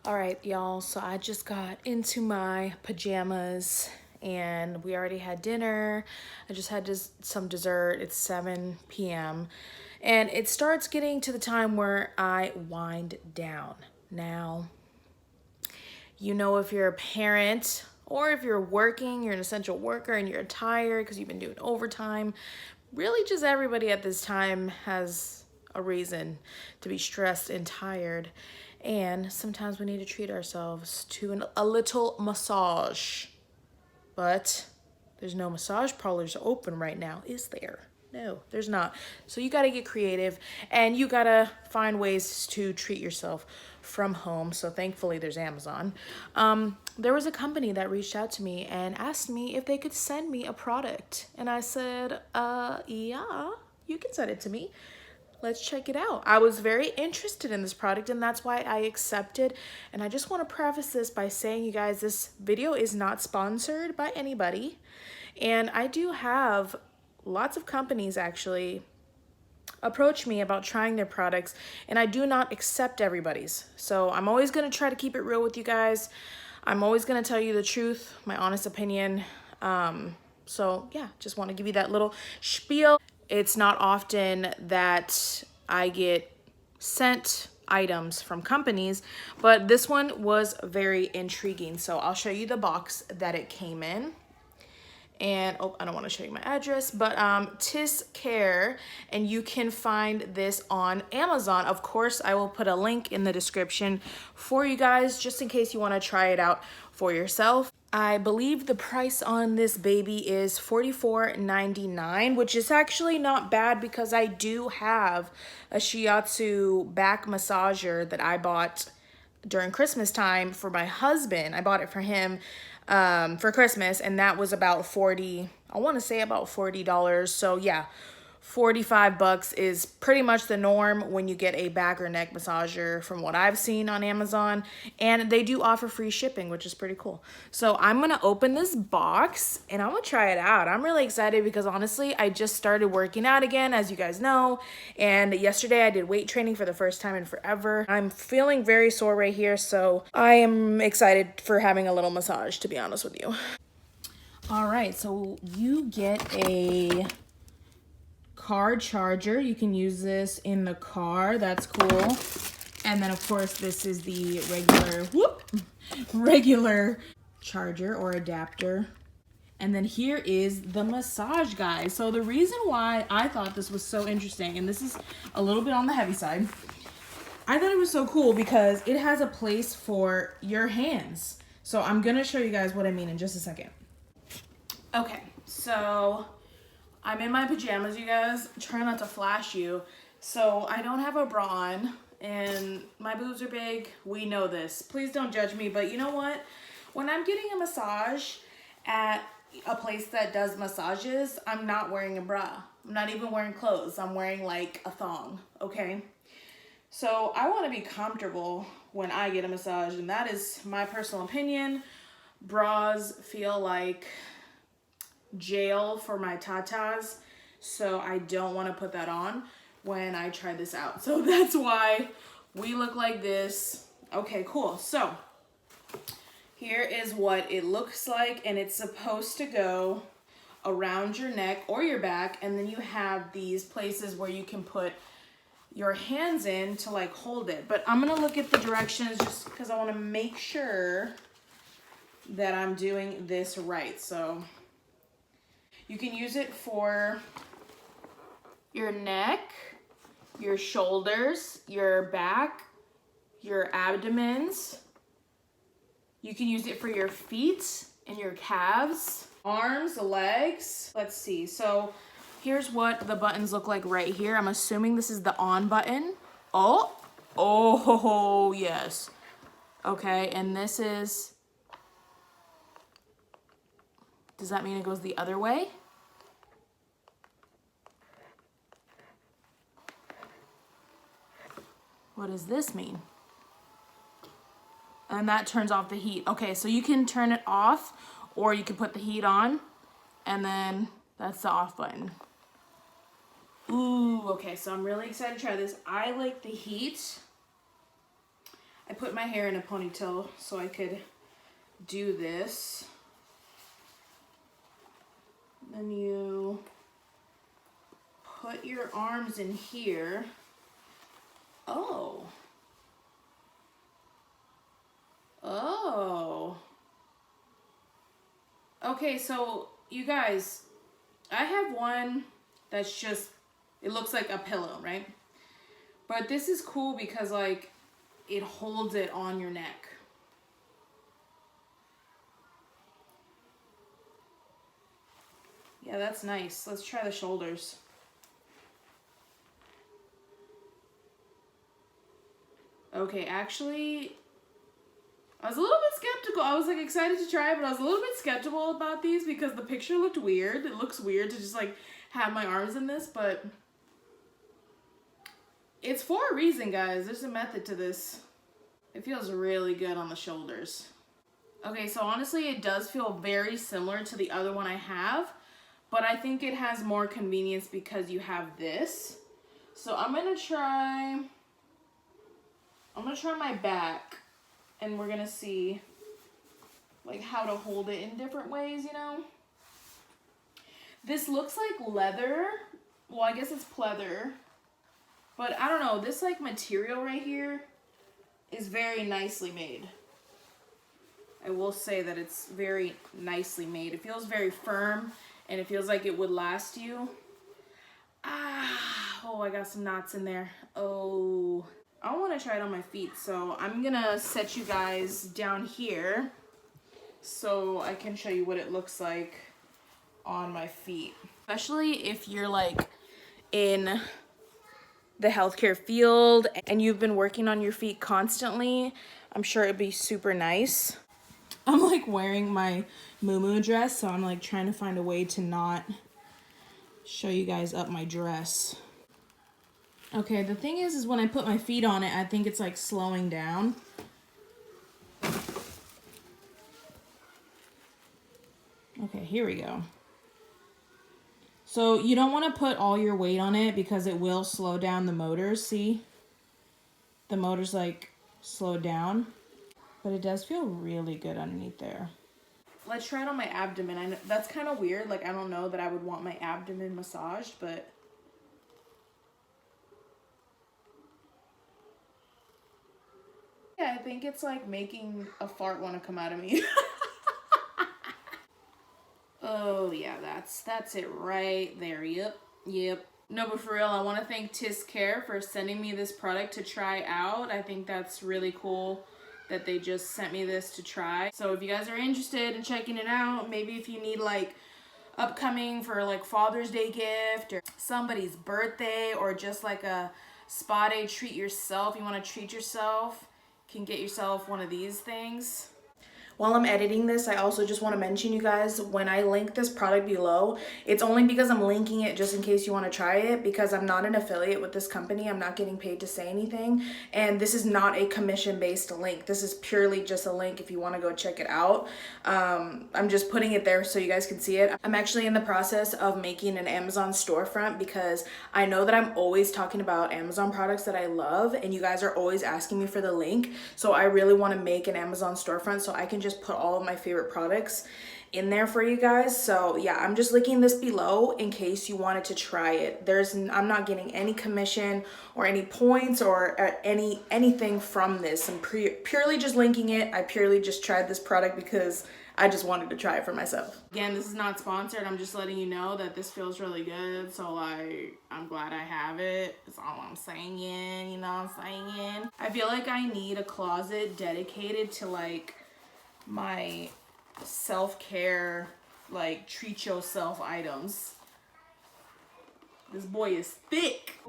All right, y'all, so I just got into my pajamas and we already had dinner. I just had some dessert. It's 7 p.m. and it starts getting to the time where I wind down. Now, you know, if you're a parent or if you're working, you're an essential worker and you're tired because you've been doing overtime, really just everybody at this time has a reason to be stressed and tired. And sometimes we need to treat ourselves to a little massage. But there's no massage parlors open right now, is there? No, there's not. So you got to get creative and you got to find ways to treat yourself from home. So thankfully there's Amazon. There was a company that reached out to me and asked me if they could send me a product. And I said, yeah, you can send it to me. Let's check it out. I was very interested in this product and that's why I accepted. And I just want to preface this by saying, you guys, this video is not sponsored by anybody. And I do have lots of companies actually approach me about trying their products and I do not accept everybody's. So I'm always going to try to keep it real with you guys. I'm always going to tell you the truth, my honest opinion. So yeah, just want to give you that little spiel. It's not often that I get sent items from companies, but this one was very intriguing. So I'll show you the box that it came in. And oh, I don't want to show you my address, but Tis Care, and you can find this on Amazon. Of course, I will put a link in the description for you guys just in case you want to try it out for yourself. I believe the price on this baby is $44.99, which is actually not bad because I do have a shiatsu back massager that I bought during Christmas time for my husband. I bought it for him for Christmas, and that was about I want to say about $40. So yeah, 45 bucks is pretty much the norm when you get a back or neck massager from what I've seen on Amazon. And they do offer free shipping, which is pretty cool. So I'm going to open this box and I'm going to try it out. I'm really excited because honestly, I just started working out again, as you guys know. And yesterday I did weight training for the first time in forever. I'm feeling very sore right here. So I am excited for having a little massage, to be honest with you. All right, so you get a car charger. You can use this in the car. That's cool. And then of course this is the regular charger or adapter. And then here is the massage guide. So the reason why I thought this was so interesting, and this is a little bit on the heavy side, I thought it was so cool because it has a place for your hands. So I'm gonna show you guys what I mean in just a second. Okay, so I'm in my pajamas, you guys. Try not to flash you. So I don't have a bra on and my boobs are big. We know this. Please don't judge me, but you know what? When I'm getting a massage at a place that does massages, I'm not wearing a bra. I'm not even wearing clothes. I'm wearing like a thong, okay? So I want to be comfortable when I get a massage, and that is my personal opinion. Bras feel like jail for my tatas, so I don't want to put that on when I try this out. So that's why we look like this. Okay, cool. So here is what it looks like, and it's supposed to go around your neck or your back, and then you have these places where you can put your hands in to like hold it. But I'm gonna look at the directions just because I want to make sure that I'm doing this right. So you can use it for your neck, your shoulders, your back, your abdomens. You can use it for your feet and your calves, arms, legs. Let's see. So here's what the buttons look like right here. I'm assuming this is the on button. Oh, yes. Okay, and this is, does that mean it goes the other way? What does this mean? And that turns off the heat. Okay, so you can turn it off or you can put the heat on, and then that's the off button. Ooh, okay, so I'm really excited to try this. I like the heat. I put my hair in a ponytail so I could do this. Then you put your arms in here. Oh. Oh. Okay, so you guys, I have one that's just, it looks like a pillow, right? But this is cool because like it holds it on your neck. Yeah, that's nice. Let's try the shoulders. Okay, actually, I was a little bit skeptical. I was like excited to try it, but I was a little bit skeptical about these because the picture looked weird. It looks weird to just like have my arms in this, but it's for a reason, guys. There's a method to this. It feels really good on the shoulders. Okay, so honestly, it does feel very similar to the other one I have, but I think it has more convenience because you have this. So I'm gonna try my back, and we're gonna see like how to hold it in different ways, you know? This looks like leather. Well, I guess it's pleather, but I don't know, this like material right here is very nicely made. I will say that it's very nicely made. It feels very firm, and it feels like it would last you. Oh, I got some knots in there. Oh, I want to try it on my feet, so I'm gonna set you guys down here so I can show you what it looks like on my feet. Especially if you're like in the healthcare field and you've been working on your feet constantly, I'm sure it'd be super nice. I'm like wearing my muumuu dress, so I'm like trying to find a way to not show you guys up my dress. Okay, the thing is when I put my feet on it, I think it's like slowing down. Okay, here we go. So you don't want to put all your weight on it because it will slow down the motors. See? The motor's like slowed down, but it does feel really good underneath there. Let's try it on my abdomen. I know that's kind of weird. Like, I don't know that I would want my abdomen massaged, but yeah, I think it's like making a fart want to come out of me. Oh yeah, that's it right there. Yep. No, but for real, I want to thank Tis Care for sending me this product to try out. I think that's really cool that they just sent me this to try. So if you guys are interested in checking it out, maybe if you need like upcoming for like Father's Day gift or somebody's birthday or just like a spa day treat yourself, you want to treat yourself, can get yourself one of these things. While I'm editing this, I also just want to mention, you guys, when I link this product below, it's only because I'm linking it just in case you want to try it, because I'm not an affiliate with this company. I'm not getting paid to say anything, and this is not a commission-based link. This is purely just a link if you want to go check it out. I'm just putting it there so you guys can see it. I'm actually in the process of making an Amazon storefront because I know that I'm always talking about Amazon products that I love, and you guys are always asking me for the link, so I really want to make an Amazon storefront so I can just put all of my favorite products in there for you guys. So yeah, I'm just linking this below in case you wanted to try it. I'm not getting any commission or any points or anything from this. I'm purely just linking it. I purely just tried this product because I just wanted to try it for myself. Again, this is not sponsored. I'm just letting you know that this feels really good. So like, I'm glad I have it. That's all I'm saying, you know what I'm saying? I feel like I need a closet dedicated to like my self-care, like treat yourself items. This boy is thick.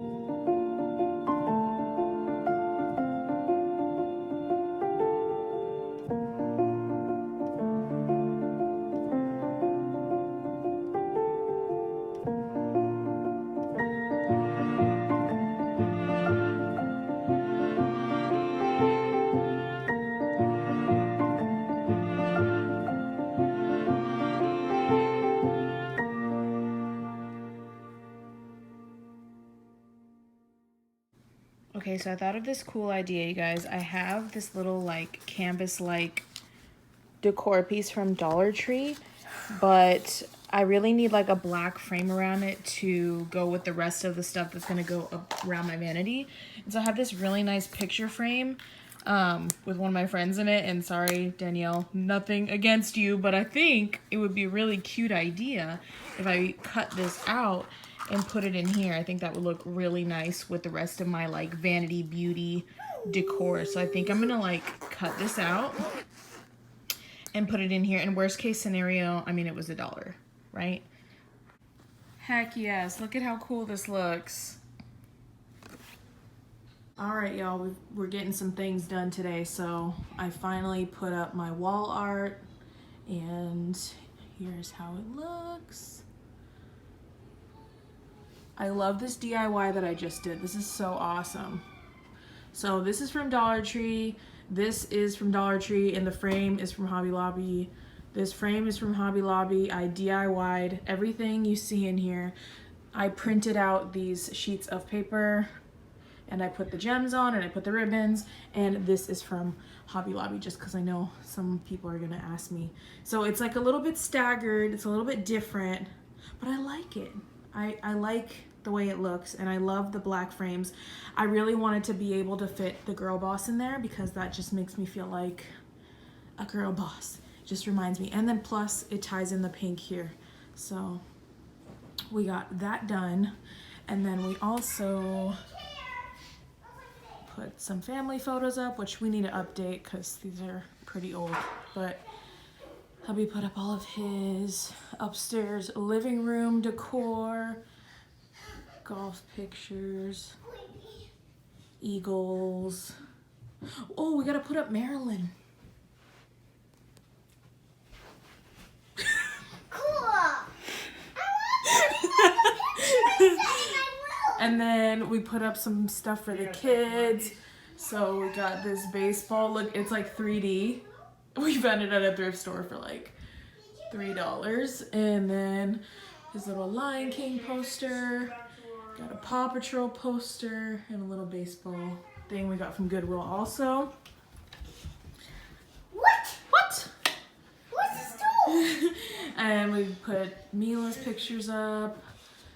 Okay, so I thought of this cool idea, you guys. I have this little like canvas-like decor piece from Dollar Tree, but I really need like a black frame around it to go with the rest of the stuff that's gonna go around my vanity. And so I have this really nice picture frame with one of my friends in it. And sorry, Danielle, nothing against you, but I think it would be a really cute idea if I cut this out and put it in here. I think that would look really nice with the rest of my like vanity beauty decor. So I think I'm gonna like cut this out and put it in here. And worst case scenario, I mean, it was $1, right? Heck yes, look at how cool this looks. All right, y'all, we're getting some things done today. So I finally put up my wall art and here's how it looks. I love this DIY that I just did. This is so awesome. So this is from Dollar Tree. This is from Dollar Tree, and the frame is from Hobby Lobby. This frame is from Hobby Lobby. I DIY'd everything you see in here. I printed out these sheets of paper, and I put the gems on, and I put the ribbons, and this is from Hobby Lobby, just because I know some people are gonna ask me. So it's like a little bit staggered, it's a little bit different, but I like it. I like the way it looks, and I love the black frames. I really wanted to be able to fit the girl boss in there because that just makes me feel like a girl boss. Just reminds me. And then plus it ties in the pink here. So we got that done. And then we also put some family photos up, which we need to update because these are pretty old. But hubby put up all of his upstairs living room decor, golf pictures, eagles. Oh, we gotta put up Marilyn. And then we put up some stuff for the kids. So we got this baseball. Look, it's like 3D. We found it at a thrift store for like $3. And then his little Lion King poster. Got a Paw Patrol poster and a little baseball thing we got from Goodwill also. What? What's this doing? And we put Mila's pictures up.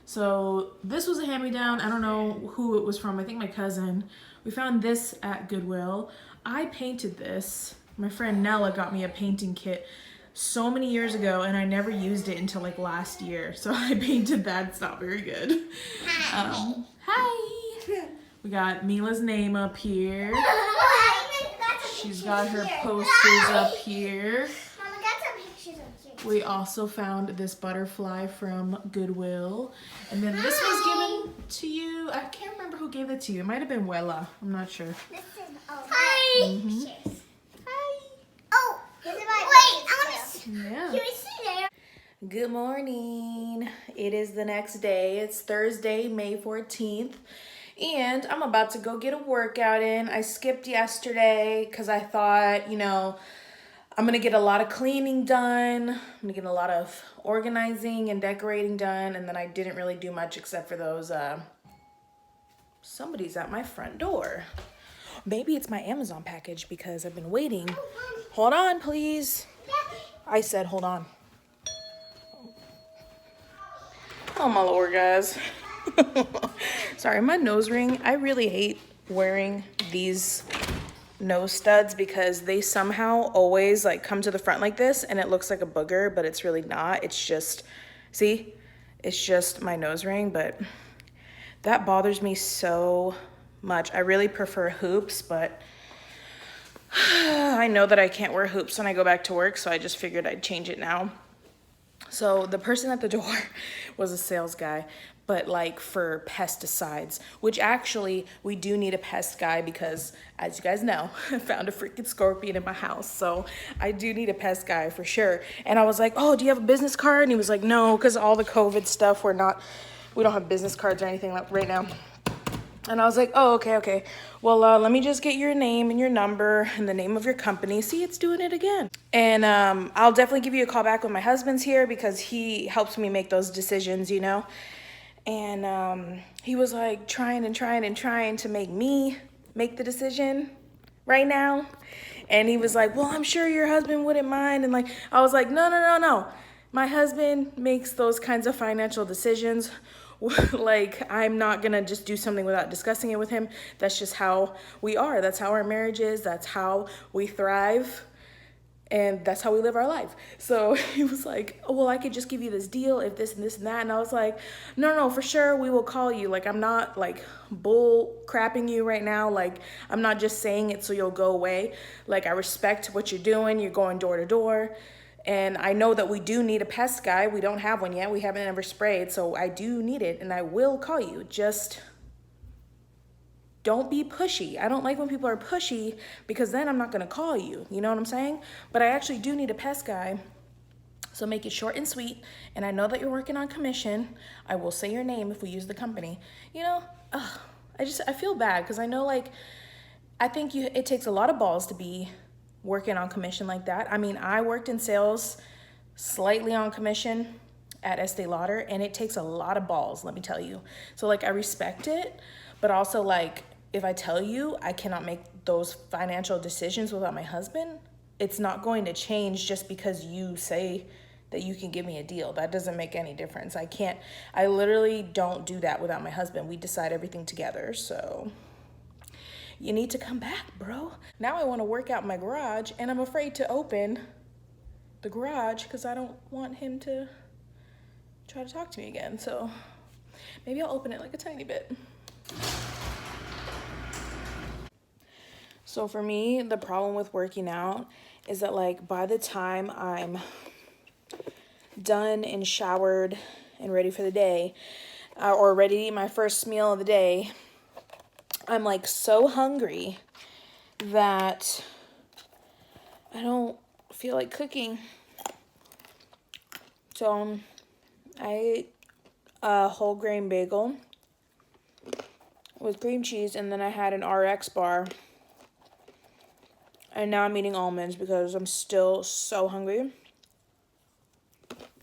So this was a hand-me-down. I don't know who it was from. I think my cousin. We found this at Goodwill. I painted this. My friend Nella got me a painting kit so many years ago, and I never used it until like last year. So I painted that. It's not very good. Hi. We got Mila's name up here. She's got her posters up here. We also found this butterfly from Goodwill. And then this was given to you. I can't remember who gave it to you. It might have been Wella. I'm not sure. Hi. Mm-hmm. Hi. Oh, wait, I want to see. Yeah. Can we see there? Good morning. It is the next day. It's Thursday, May 14th. And I'm about to go get a workout in. I skipped yesterday because I thought, you know, I'm going to get a lot of cleaning done. I'm going to get a lot of organizing and decorating done. And then I didn't really do much except for those, somebody's at my front door. Maybe it's my Amazon package because I've been waiting. Hold on, please. I said hold on. Oh my Lord, guys. Sorry, my nose ring. I really hate wearing these nose studs because they somehow always like come to the front like this and it looks like a booger, but it's really not. It's just, see, it's just my nose ring, but that bothers me so much. I really prefer hoops, but I know that I can't wear hoops when I go back to work, so I just figured I'd change it now. So the person at the door was a sales guy, but like for pesticides, which actually we do need a pest guy because, as you guys know, I found a freaking scorpion in my house. So I do need a pest guy for sure. And I was like, oh, do you have a business card? And he was like, no, because all the COVID stuff, we don't have business cards or anything like right now. And I was like, oh, okay. Well, let me just get your name and your number and the name of your company. See, it's doing it again. And I'll definitely give you a call back when my husband's here because he helps me make those decisions, you know. And he was like trying to make me make the decision right now. And he was like, well, I'm sure your husband wouldn't mind. And like, I was like, no. My husband makes those kinds of financial decisions. Like, I'm not gonna just do something without discussing it with him. That's just how we are. That's how our marriage is. That's how we thrive. And that's how we live our life. So he was like, oh, well, I could just give you this deal if this and this and that. And I was like, no, for sure, we will call you. Like, I'm not like bull crapping you right now. Like, I'm not just saying it so you'll go away. Like, I respect what you're doing. You're going door to door. And I know that we do need a pest guy. We don't have one yet. We haven't ever sprayed. So I do need it. And I will call you. Just don't be pushy. I don't like when people are pushy because then I'm not gonna call you. You know what I'm saying? But I actually do need a pest guy. So make it short and sweet. And I know that you're working on commission. I will say your name if we use the company. You know, I feel bad because I know, like, I think it takes a lot of balls to be working on commission like that. I mean, I worked in sales slightly on commission at Estee Lauder, and it takes a lot of balls, let me tell you. So like, I respect it, but also like, if I tell you I cannot make those financial decisions without my husband, it's not going to change just because you say that you can give me a deal. That doesn't make any difference. I literally don't do that without my husband. We decide everything together. So you need to come back, bro. Now I want to work out my garage, and I'm afraid to open the garage because I don't want him to try to talk to me again. So maybe I'll open it like a tiny bit. So for me, the problem with working out is that, like, by the time I'm done and showered and ready for the day, or ready to eat my first meal of the day, I'm like so hungry that I don't feel like cooking. So I ate a whole grain bagel with cream cheese, and then I had an RX bar. And now I'm eating almonds because I'm still so hungry.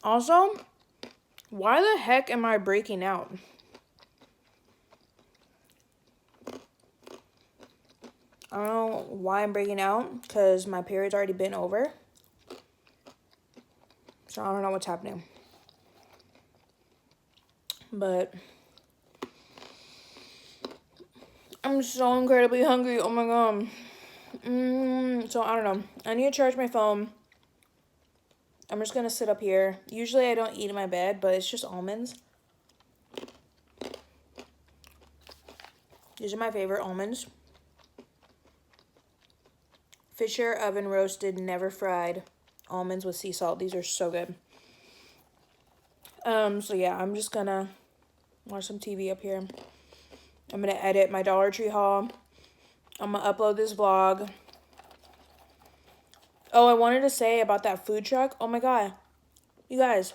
Also, why the heck am I breaking out? I don't know why I'm breaking out, because my period's already been over. So I don't know what's happening. But I'm so incredibly hungry. Oh my god. So I don't know. I need to charge my phone. I'm just gonna sit up here. Usually I don't eat in my bed, but it's just almonds. These are my favorite almonds. Fisher oven roasted, never fried almonds with sea salt. These are so good. So yeah, I'm just gonna watch some TV up here. I'm gonna edit my Dollar Tree haul. I'm gonna upload this vlog. Oh, I wanted to say about that food truck. Oh my god. You guys.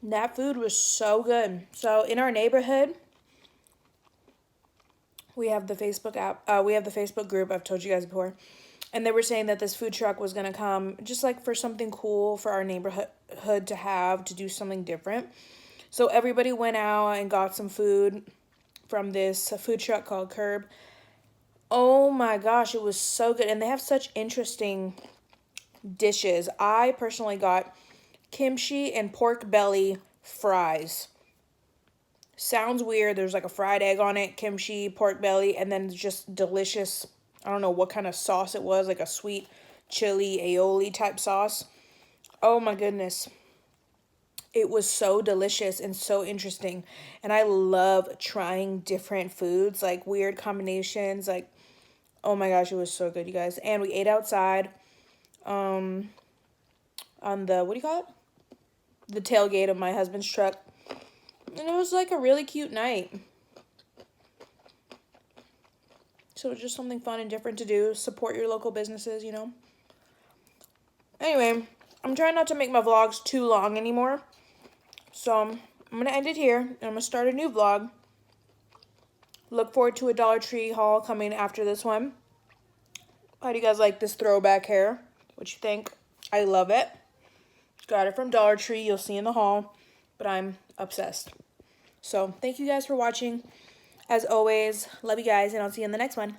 That food was so good. So in our neighborhood, we have the Facebook app. We have the Facebook group. I've told you guys before. And they were saying that this food truck was going to come just like for something cool for our neighborhood to have, to do something different. So everybody went out and got some food from this food truck called Curb. Oh my gosh, it was so good. And they have such interesting dishes. I personally got kimchi and pork belly fries. Sounds weird. There's like a fried egg on it, kimchi, pork belly, and then just delicious. I don't know what kind of sauce it was, like a sweet chili aioli type sauce. Oh my goodness. It was so delicious and so interesting. And I love trying different foods, like weird combinations. Like, oh my gosh, it was so good, you guys. And we ate outside on the, what do you call it? The tailgate of my husband's truck. And it was like a really cute night. So it's just something fun and different to do. Support your local businesses, you know. Anyway, I'm trying not to make my vlogs too long anymore. So I'm going to end it here. And I'm going to start a new vlog. Look forward to a Dollar Tree haul coming after this one. How do you guys like this throwback hair? What you think? I love it. Got it from Dollar Tree. You'll see in the haul. But but I'm obsessed. So thank you guys for watching. As always, love you guys, and I'll see you in the next one.